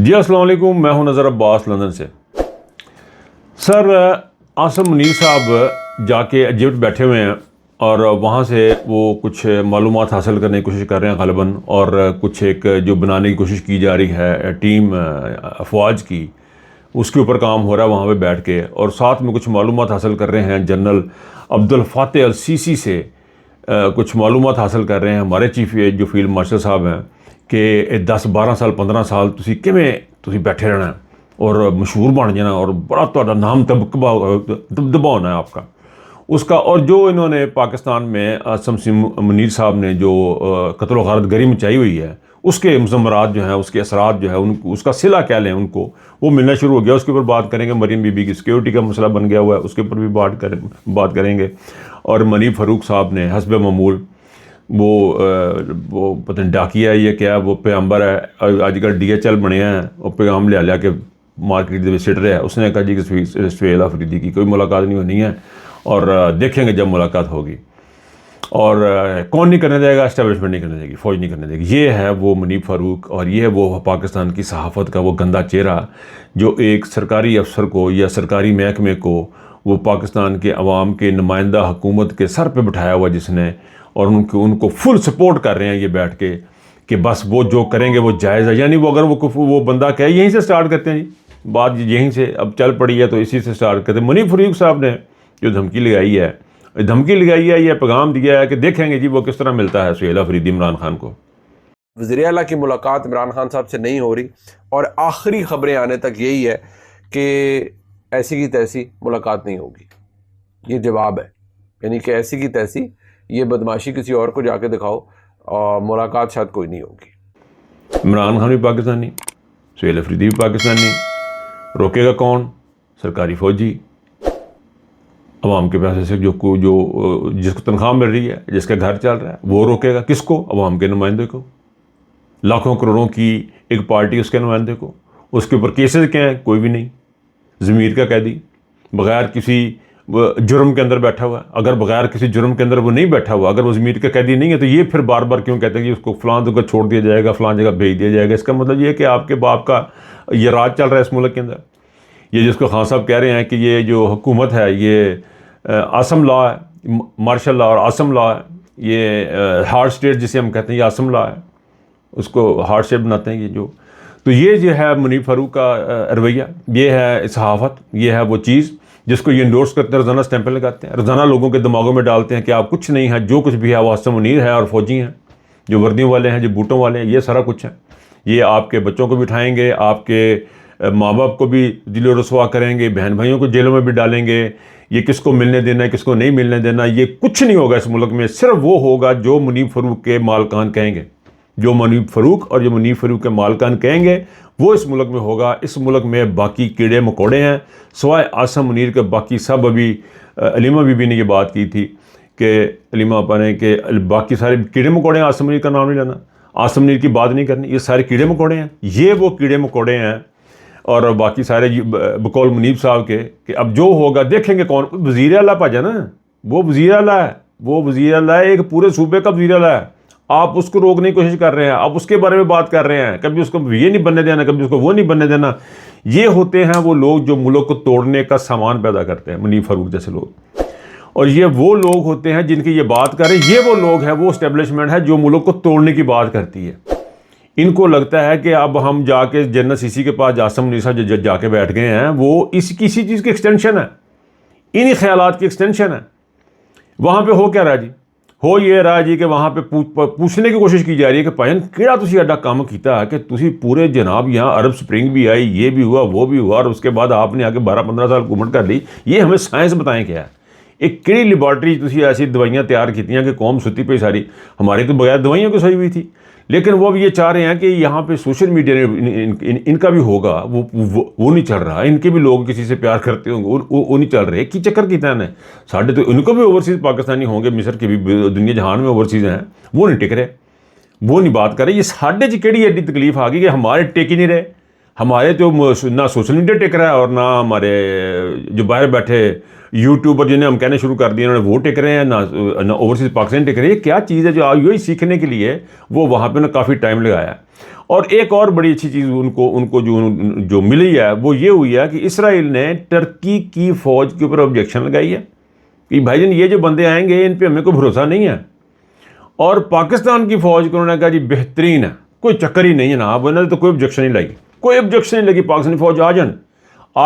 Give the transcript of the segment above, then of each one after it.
جی السلام علیکم، میں ہوں نظر عباس لندن سے۔ سر عاصم منیر صاحب جا کے ایجپٹ بیٹھے ہوئے ہیں اور وہاں سے وہ کچھ معلومات حاصل کرنے کی کوشش کر رہے ہیں غالباً، اور کچھ ایک جو بنانے کی کوشش کی جا رہی ہے ٹیم افواج کی، اس کے اوپر کام ہو رہا ہے وہاں پہ بیٹھ کے، اور ساتھ میں کچھ معلومات حاصل کر رہے ہیں جنرل عبدالفاتح السیسی سے، کچھ معلومات حاصل کر رہے ہیں ہمارے چیف جو فیلڈ مارشل صاحب ہیں کہ 10-12 سال 15 سال تسی بیٹھے رہنا ہے اور مشہور بن جانا اور بڑا تہاڈا نام دبدبا ہونا ہے آپ کا اس کا۔ اور جو انہوں نے پاکستان میں عاصم منیر صاحب نے جو قتل و غارت گری مچائی ہوئی ہے، اس کے مضمرات جو ہیں، اس کے اثرات جو ہے، اس کا صلہ کیا لیں ان کو، وہ ملنا شروع ہو گیا۔ اس کے اوپر بات کریں گے۔ مریم بی بی کی سیکیورٹی کا مسئلہ بن گیا ہوا ہے، اس کے اوپر بھی بات کریں گے۔ اور منیب فاروق صاحب نے حسب معمول وہ پتہ نہیں ڈاکیا ہے یہ کیا، وہ پیغمبر ہے، آج کل ڈی ایچ ایل بنے ہیں، وہ پیغام لیا کے مارکیٹ دے سٹ رہا ہے۔ اس نے کہا جی کہ سہیل آفریدی کی کوئی ملاقات نہیں ہونی ہے، اور دیکھیں گے جب ملاقات ہوگی۔ اور کون نہیں کرنے دے گا؟ اسٹیبلشمنٹ نہیں کرنے دے گی، فوج نہیں کرنے دے گی۔ یہ ہے وہ منیب فاروق، اور یہ ہے وہ پاکستان کی صحافت کا وہ گندا چہرہ جو ایک سرکاری افسر کو یا سرکاری محکمے کو وہ پاکستان کے عوام کے نمائندہ حکومت کے سر پہ بٹھایا ہوا، جس نے، اور ان کو فل سپورٹ کر رہے ہیں یہ بیٹھ کے کہ بس وہ جو کریں گے وہ جائز ہے۔ یعنی وہ اگر وہ بندہ کہے، یہیں سے سٹارٹ کرتے ہیں جی بات، یہیں سے اب چل پڑی ہے تو اسی سے سٹارٹ کرتے ہیں۔ منیب فاروق صاحب نے جو دھمکی لگائی ہے، یہ پیغام دیا ہے کہ دیکھیں گے جی وہ کس طرح ملتا ہے سہیل آفریدی عمران خان کو۔ وزیر اعلیٰ کی ملاقات عمران خان صاحب سے نہیں ہو رہی، اور آخری خبریں آنے تک یہی ہے کہ ایسی کی تیسی ملاقات نہیں ہوگی۔ یہ جواب ہے، یعنی کہ ایسی کی تیسی یہ بدماشی کسی اور کو جا کے دکھاؤ، اور ملاقات شاید کوئی نہیں ہوگی۔ عمران خان بھی پاکستانی، سہیل آفریدی بھی پاکستانی، روکے گا کون؟ سرکاری فوجی، عوام کے پیسے سے جس کو تنخواہ مل رہی ہے، جس کا گھر چل رہا ہے، وہ روکے گا کس کو؟ عوام کے نمائندے کو۔ لاکھوں کروڑوں کی ایک پارٹی، اس کے نمائندے کو۔ اس کے اوپر کیسز کیا ہیں؟ کوئی بھی نہیں۔ ضمیر کا قیدی، بغیر کسی جرم کے اندر بیٹھا ہوا ہے۔ اگر بغیر کسی جرم کے اندر وہ نہیں بیٹھا ہوا، اگر وہ ضمیر کا قیدی نہیں ہے، تو یہ پھر بار بار کیوں کہتے ہیں کہ اس کو فلاں جگہ چھوڑ دیا جائے گا، فلاں جگہ بھیج دیا جائے گا؟ اس کا مطلب یہ ہے کہ آپ کے باپ کا یہ راج چل رہا ہے اس ملک کے اندر۔ یہ جس کو خان صاحب کہہ رہے ہیں کہ یہ جو حکومت ہے یہ عاصم لا ہے، مارشل لا اور عاصم لا ہے، یہ ہارڈ اسٹیٹ جسے ہم کہتے ہیں، یہ عاصم لا ہے، اس کو ہارڈ اسٹیٹ بناتے ہیں یہ جو۔ تو یہ جو ہے منیب فاروق کا رویہ، یہ ہے صحافت، یہ ہے وہ چیز جس کو یہ انڈورس کرتے ہیں، روزانہ اسٹیمپل لگاتے ہیں، روزانہ لوگوں کے دماغوں میں ڈالتے ہیں کہ آپ کچھ نہیں ہے، جو کچھ بھی ہے وہ عاصم منیر ہے، اور فوجی ہیں جو وردیوں والے ہیں، جو بوٹوں والے ہیں، یہ سارا کچھ ہے۔ یہ آپ کے بچوں کو بھی اٹھائیں گے، آپ کے ماں باپ کو بھی ذل و رسوا کریں گے، بہن بھائیوں کو جیلوں میں بھی ڈالیں گے۔ یہ کس کو ملنے دینا ہے، کس کو نہیں ملنے دینا، یہ کچھ نہیں ہوگا اس ملک میں۔ صرف وہ ہوگا جو منیب فاروق کے مالکان کہیں گے، جو منیب فاروق اور جو منیب فاروق کے مالکان کہیں گے وہ اس ملک میں ہوگا۔ اس ملک میں باقی کیڑے مکوڑے ہیں سوائے عاصم منیر کے، باقی سب۔ ابھی علیمہ بی بی نے یہ بات کی تھی کہ علیمہ آپا نے کہ باقی سارے کیڑے مکوڑے ہیں، عاصم منیر کا نام نہیں لینا، عاصم منیر کی بات نہیں کرنی، یہ سارے کیڑے مکوڑے ہیں، یہ وہ کیڑے مکوڑے ہیں۔ اور باقی سارے بقول منیب صاحب کے کہ اب جو ہوگا دیکھیں گے کون۔ وزیر اعلیٰ پا جانا، وہ وزیر اعلیٰ ہے، وہ وزیر اعلیٰ ہے، ایک پورے صوبے کا وزیر اعلیٰ ہے۔ آپ اس کو روکنے کی کوشش کر رہے ہیں، آپ اس کے بارے میں بات کر رہے ہیں، کبھی اس کو یہ نہیں بننے دینا، کبھی اس کو وہ نہیں بننے دینا۔ یہ ہوتے ہیں وہ لوگ جو ملک کو توڑنے کا سامان پیدا کرتے ہیں، منیب فاروق جیسے لوگ۔ اور یہ وہ لوگ ہوتے ہیں جن کی یہ بات کر رہے ہیں، یہ وہ لوگ ہیں، وہ اسٹیبلشمنٹ ہے جو ملک کو توڑنے کی بات کرتی ہے۔ ان کو لگتا ہے کہ اب ہم جا کے جنرل سیسی کے پاس عاصم منیر صاحب جا کے بیٹھ گئے ہیں، وہ کسی چیز کی ایکسٹینشن ہے، انہی خیالات کی ایکسٹینشن ہے۔ وہاں پہ ہو کیا رہا جی؟ ہو یہ رہا جی کہ وہاں پہ پوچھنے کی کوشش کی جا رہی ہے کہ پائن کیڑا تسی ایڈا کام کیتا ہے کہ تسی پورے جناب یہاں عرب سپرنگ بھی آئی، یہ بھی ہوا، وہ بھی ہوا، اور اس کے بعد آپ نے آگے 12-15 سال حکومت کر لی۔ یہ ہمیں سائنس بتائیں کیا ہے؟ ایک کیڑی لیبارٹری تسی ایسی دوائیاں تیار کیتی ہیں کہ قوم ستی پہ ساری، ہماری تو بغیر دوائیوں کی صحیح ہوئی تھی۔ لیکن وہ بھی یہ چاہ رہے ہیں کہ یہاں پہ سوشل میڈیا ان کا بھی ہوگا، وہ نہیں چل رہا، ان کے بھی لوگ کسی سے پیار کرتے ہوں گے، وہ نہیں چل رہے۔ کی چکر کیتا ہے ساڑھے، تو ان کو بھی اوورسیز پاکستانی ہوں گے، مصر کے بھی، دنیا جہان میں اوورسیز ہیں، وہ نہیں ٹک رہے، وہ نہیں بات کر رہے۔ یہ ساڑھے کیڑی ایڈی تکلیف آ گئی کہ ہمارے ٹک ہی نہیں رہے۔ ہمارے تو نہ سوشل میڈیا ٹک رہا ہے، اور نہ ہمارے جو باہر بیٹھے یوٹیوبر جنہیں ہم کہنے شروع کر دیے انہوں نے وہ ٹک رہے ہیں، نہ اوورسیز پاکستان ٹک رہے ہیں۔ یہ کیا چیز ہے جو یہی سیکھنے کے لیے وہ وہاں پہ کافی ٹائم لگایا ہے۔ اور ایک اور بڑی اچھی چیز ان کو جو ملی ہے وہ یہ ہوئی ہے کہ اسرائیل نے ٹرکی کی فوج کے اوپر آبجیکشن لگائی ہے کہ بھائی جان یہ جو بندے آئیں گے ان پہ ہمیں کوئی بھروسہ نہیں ہے، اور پاکستان کی فوج کو انہوں نے کہا جی بہترین ہے، کوئی چکر ہی نہیں ہے نا، انہوں نے تو کوئی آبجیکشن نہیں لگی، کوئی آبجیکشن نہیں لگی، پاکستانی فوج آ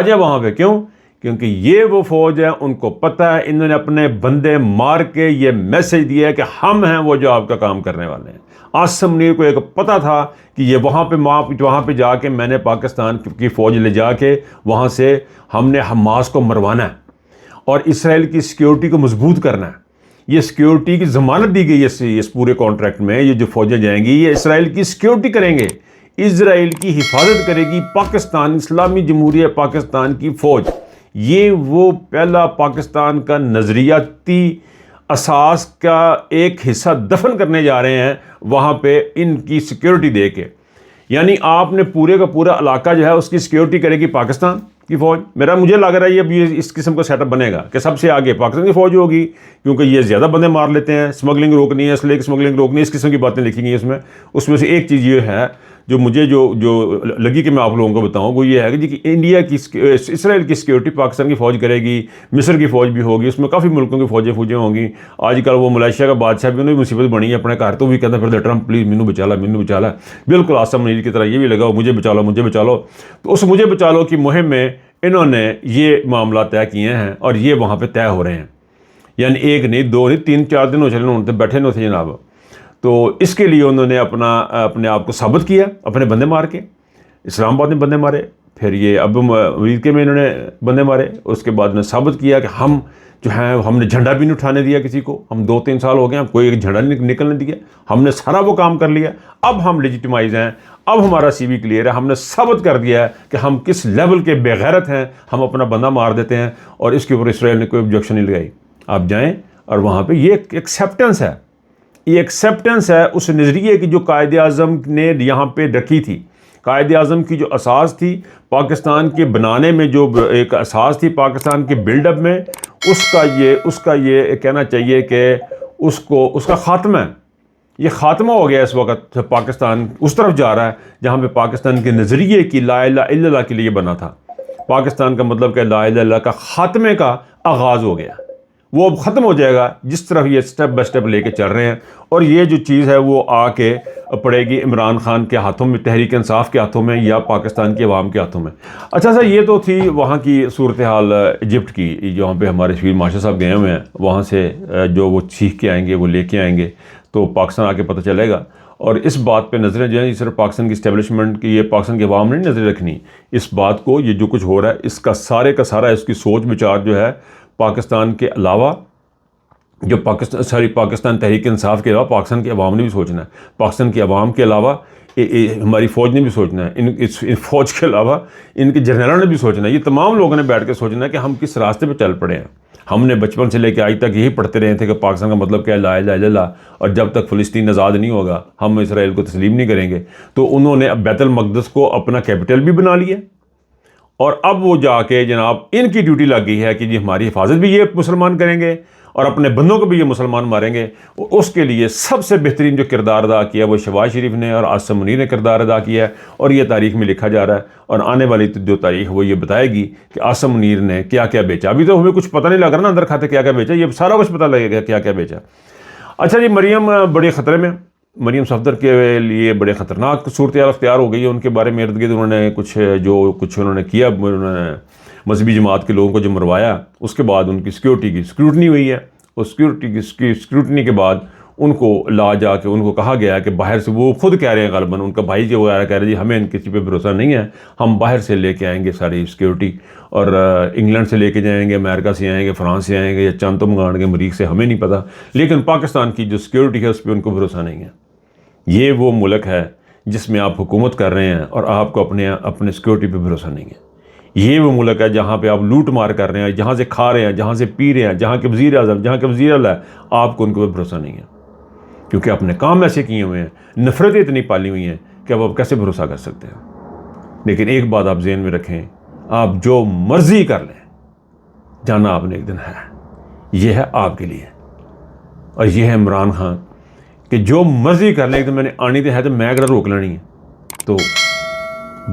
جائے وہاں پہ. کیوں؟ کیونکہ یہ وہ فوج ہے، ان کو پتہ ہے، انہوں نے اپنے بندے مار کے یہ میسج دیا ہے کہ ہم ہیں وہ جو آپ کا کام کرنے والے ہیں. عاصم منیر کو ایک پتہ تھا کہ یہ وہاں پہ جا کے میں نے پاکستان کی فوج لے جا کے وہاں سے ہم نے حماس کو مروانا ہے اور اسرائیل کی سیکیورٹی کو مضبوط کرنا ہے. یہ سیکیورٹی کی ضمانت دی گئی ہے اس پورے کانٹریکٹ میں. یہ جو فوجیں جائیں گی یہ اسرائیل کی سیکیورٹی کریں گے، اسرائیل کی حفاظت کرے گی پاکستان، اسلامی جمہوریہ پاکستان کی فوج. یہ وہ پہلا پاکستان کا نظریاتی اساس کا ایک حصہ دفن کرنے جا رہے ہیں وہاں پہ ان کی سیکیورٹی دے کے. یعنی آپ نے پورے کا پورا علاقہ جو ہے اس کی سیکیورٹی کرے گی پاکستان کی فوج. مجھے لگ رہا ہے اب یہ اس قسم کا سیٹ اپ بنے گا کہ سب سے آگے پاکستان کی فوج ہوگی، کیونکہ یہ زیادہ بندے مار لیتے ہیں، اسمگلنگ روکنی ہے، اسلحے کی اسمگلنگ روکنی ہے، اس قسم کی باتیں لکھی گئی ہیں اس میں سے ایک چیز یہ ہے جو مجھے جو لگی کہ میں آپ لوگوں کو بتاؤں، وہ یہ ہے کہ جی انڈیا کی اسرائیل کی سیکیورٹی پاکستان کی فوج کرے گی، مصر کی فوج بھی ہوگی، اس میں کافی ملکوں کی فوجیں ہوں گی. آج کل وہ ملائیشیا کا بادشاہ بھی انہیں مصیبت بنی ہے اپنے گھر، تو بھی کہتا ہے پھر ٹرمپ پلیز مینو بچا لا. بالکل عاصم منیر کی طرح یہ بھی لگا مجھے بچا لو. تو اس مجھے بچا لو کی مہم میں انہوں نے یہ معاملات طے کیے ہیں اور یہ وہاں پہ طے ہو رہے ہیں. یعنی ایک نہیں، دو نہیں، 3-4 دن ہو چلے انہوں نے بیٹھے نہ تھے جناب. تو اس کے لیے انہوں نے اپنے آپ کو ثابت کیا، اپنے بندے مار کے. اسلام آباد میں بندے مارے، پھر یہ اب امریکہ میں انہوں نے بندے مارے. اس کے بعد نے ثابت کیا کہ ہم جو ہیں ہم نے جھنڈا بھی نہیں اٹھانے دیا کسی کو، ہم 2-3 سال ہو گئے ہم کوئی ایک جھنڈا نہیں نکلنے دیا، ہم نے سارا وہ کام کر لیا. اب ہم لیجیٹیمائز ہیں، اب ہمارا سی وی کلیئر ہے، ہم نے ثابت کر دیا ہے کہ ہم کس لیول کے بے غیرت ہیں، ہم اپنا بندہ مار دیتے ہیں. اور اس کے اوپر اسرائیل نے کوئی آبجیکشن نہیں لگائی. آپ جائیں اور وہاں پہ یہ ایکسیپٹنس ہے، یہ ایکسیپٹنس ہے اس نظریے کی جو قائد اعظم نے یہاں پہ رکھی تھی. قائد اعظم کی جو اساس تھی پاکستان کے بنانے میں، جو ایک اساس تھی پاکستان کے بلڈ اپ میں، اس کا یہ کہنا چاہیے کہ اس کا خاتمہ ہے. یہ خاتمہ ہو گیا اس وقت. پاکستان اس طرف جا رہا ہے جہاں پہ پاکستان کے نظریے کی لا الہ الا اللہ کے لیے بنا تھا. پاکستان کا مطلب کہ لا الہ الا اللہ کا خاتمے کا آغاز ہو گیا، وہ اب ختم ہو جائے گا جس طرح یہ سٹیپ بائی سٹیپ لے کے چل رہے ہیں. اور یہ جو چیز ہے وہ آ کے پڑے گی عمران خان کے ہاتھوں میں، تحریک انصاف کے ہاتھوں میں، یا پاکستان کی عوام کے ہاتھوں میں. اچھا سر، یہ تو تھی وہاں کی صورتحال ایجپٹ کی، جہاں پہ ہمارے شفیع ماشاء صاحب گئے ہوئے ہیں. وہاں سے جو وہ سیکھ کے آئیں گے، وہ لے کے آئیں گے تو پاکستان آ کے پتہ چلے گا. اور اس بات پہ نظریں جو ہیں صرف پاکستان کی اسٹیبلشمنٹ کی، یہ پاکستان کی عوام نے نہیں نظریں رکھنی. اس بات کو، یہ جو کچھ ہو رہا ہے اس کا سارے کا سارا اس کی سوچ بچار جو ہے پاکستان کے علاوہ، جو پاکستان تحریک انصاف کے علاوہ پاکستان کی عوام نے بھی سوچنا ہے. پاکستان کی عوام کے علاوہ ہماری فوج نے بھی سوچنا ہے، اس فوج کے علاوہ ان کے جنرلوں نے بھی سوچنا ہے. یہ تمام لوگوں نے بیٹھ کے سوچنا ہے کہ ہم کس راستے پہ چل پڑے ہیں. ہم نے بچپن سے لے کے آج تک یہی پڑھتے رہے تھے کہ پاکستان کا مطلب کیا ہے، لا الہ الا اللہ، اور جب تک فلسطین آزاد نہیں ہوگا ہم اسرائیل کو تسلیم نہیں کریں گے. تو انہوں نے اب بیت المقدس کو اپنا کیپٹل بھی بنا لیا، اور اب وہ جا کے جناب ان کی ڈیوٹی لگ گئی ہے کہ جی ہماری حفاظت بھی یہ مسلمان کریں گے اور اپنے بندوں کو بھی یہ مسلمان ماریں گے. اس کے لیے سب سے بہترین جو کردار ادا کیا وہ شہباز شریف نے اور عاصم منیر نے کردار ادا کیا ہے. اور یہ تاریخ میں لکھا جا رہا ہے، اور آنے والی جو تاریخ وہ یہ بتائے گی کہ عاصم منیر نے کیا کیا بیچا. ابھی تو ہمیں کچھ پتہ نہیں لگ رہا نا اندر کھاتے کیا کیا بیچا، یہ سارا کچھ پتہ لگے گا کیا کیا بیچا. اچھا جی، مریم بڑے خطرے میں، مریم صفدر کے لیے بڑے خطرناک صورتحال اختیار ہو گئی ہے. ان کے بارے میں ارد گرد انہوں نے کچھ انہوں نے کیا، انہوں نے مذہبی جماعت کے لوگوں کو جو مروایا، اس کے بعد ان کی سیکیورٹی کی اسکروٹنی ہوئی ہے. اور سیکیورٹی کی اسکروٹنی کے بعد ان کو جا کے ان کو کہا گیا کہ باہر سے، وہ خود کہہ رہے ہیں غالباً ان کا بھائی جو وغیرہ کہہ رہے جی ہمیں کسی پہ بھروسہ نہیں ہے، ہم باہر سے لے کے آئیں گے ساری سیکیورٹی، اور انگلینڈ سے لے کے جائیں گے، امریکہ سے آئیں گے، فرانس سے آئیں گے، یا چاند تو منگائیں گے مریخ سے، ہمیں نہیں پتہ. لیکن پاکستان کی جو سیکیورٹی ہے اس پہ ان کو بھروسہ نہیں ہے. یہ وہ ملک ہے جس میں آپ حکومت کر رہے ہیں اور آپ کو اپنے سیکیورٹی پہ بھروسہ نہیں ہے. یہ وہ ملک ہے جہاں پہ آپ لوٹ مار کر رہے ہیں، جہاں سے کھا رہے ہیں، جہاں سے پی رہے ہیں، جہاں کے وزیر اعظم، جہاں کے وزیر اعلیٰ، آپ کو ان کو بھروسہ نہیں ہے، کیونکہ آپ نے کام ایسے کیے ہوئے ہیں، نفرتیں اتنی پالی ہوئی ہیں کہ اب آپ کیسے بھروسہ کر سکتے ہیں. لیکن ایک بات آپ ذہن میں رکھیں، آپ جو مرضی کر لیں، جانا آپ نے ایک دن ہے. یہ ہے آپ کے لیے، اور یہ ہے عمران خان کہ جو مرضی کر لیں. ایک دن میں نے آنی تو ہے تو میں اگر روک لینی ہے، تو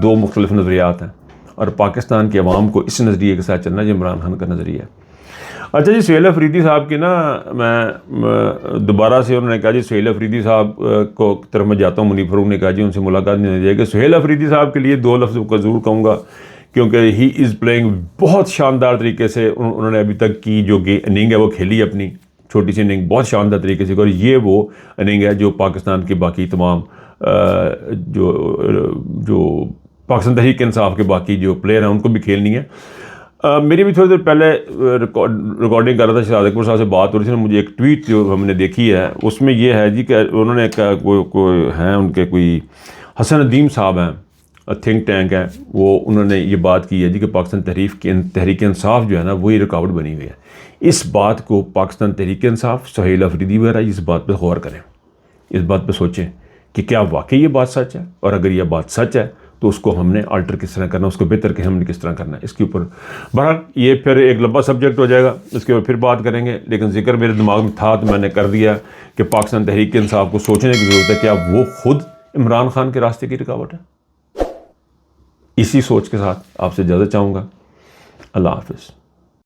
دو مختلف نظریات ہیں، اور پاکستان کے عوام کو اس نظریے کے ساتھ چلنا جو عمران خان کا نظریہ ہے۔ اچھا جی، سہیل افریدی صاحب کی نا میں دوبارہ سے انہوں نے کہا جی سہیل افریدی صاحب کو طرف میں جاتا ہوں، منیب فاروق نے کہا جی ان سے ملاقات نہیں ہو جائے گی۔ سہیل افریدی صاحب کے لیے دو لفظ کا ضرور کہوں گا، کیونکہ ہی از پلینگ بہت شاندار طریقے سے انہوں نے ابھی تک کی جو اننگ ہے وہ کھیلی، اپنی چھوٹی سی اننگ بہت شاندار طریقے سے، اور یہ وہ اننگ ہے جو پاکستان کے باقی تمام جو پاکستان تحریک انصاف کے باقی جو پلیئر ہیں ان کو بھی کھیلنی ہے۔ میری بھی تھوڑی دیر پہلے ریکارڈنگ کر رہا تھا، شہزاد اکبر صاحب سے بات ہو رہی تھی، مجھے ایک ٹویٹ جو ہم نے دیکھی ہے اس میں یہ ہے جی کہ انہوں نے کوئی ہیں ان کے کوئی حسن ندیم صاحب ہیں، تھنک ٹینک ہے، وہ انہوں نے یہ بات کی ہے جی کہ پاکستان تحریک انصاف جو ہے نا وہی رکاوٹ بنی ہوئی ہے۔ اس بات کو پاکستان تحریک انصاف، سہیل افریدی وغیرہ اس بات پہ غور کریں، اس بات پہ سوچیں کہ کیا واقعی یہ بات سچ ہے، اور اگر یہ بات سچ ہے تو اس کو ہم نے آلٹر کس طرح کرنا، اس کو بہتر کہ ہم نے کس طرح کرنا ہے، اس کے اوپر بہرحال یہ پھر ایک لمبا سبجیکٹ ہو جائے گا، اس کے اوپر پھر بات کریں گے، لیکن ذکر میرے دماغ میں تھا تو میں نے کر دیا کہ پاکستان تحریک انصاف کو سوچنے کی ضرورت ہے کہ اب وہ خود عمران خان کے راستے کی رکاوٹ ہے۔ اسی سوچ کے ساتھ آپ سے اجازت چاہوں گا، اللہ حافظ۔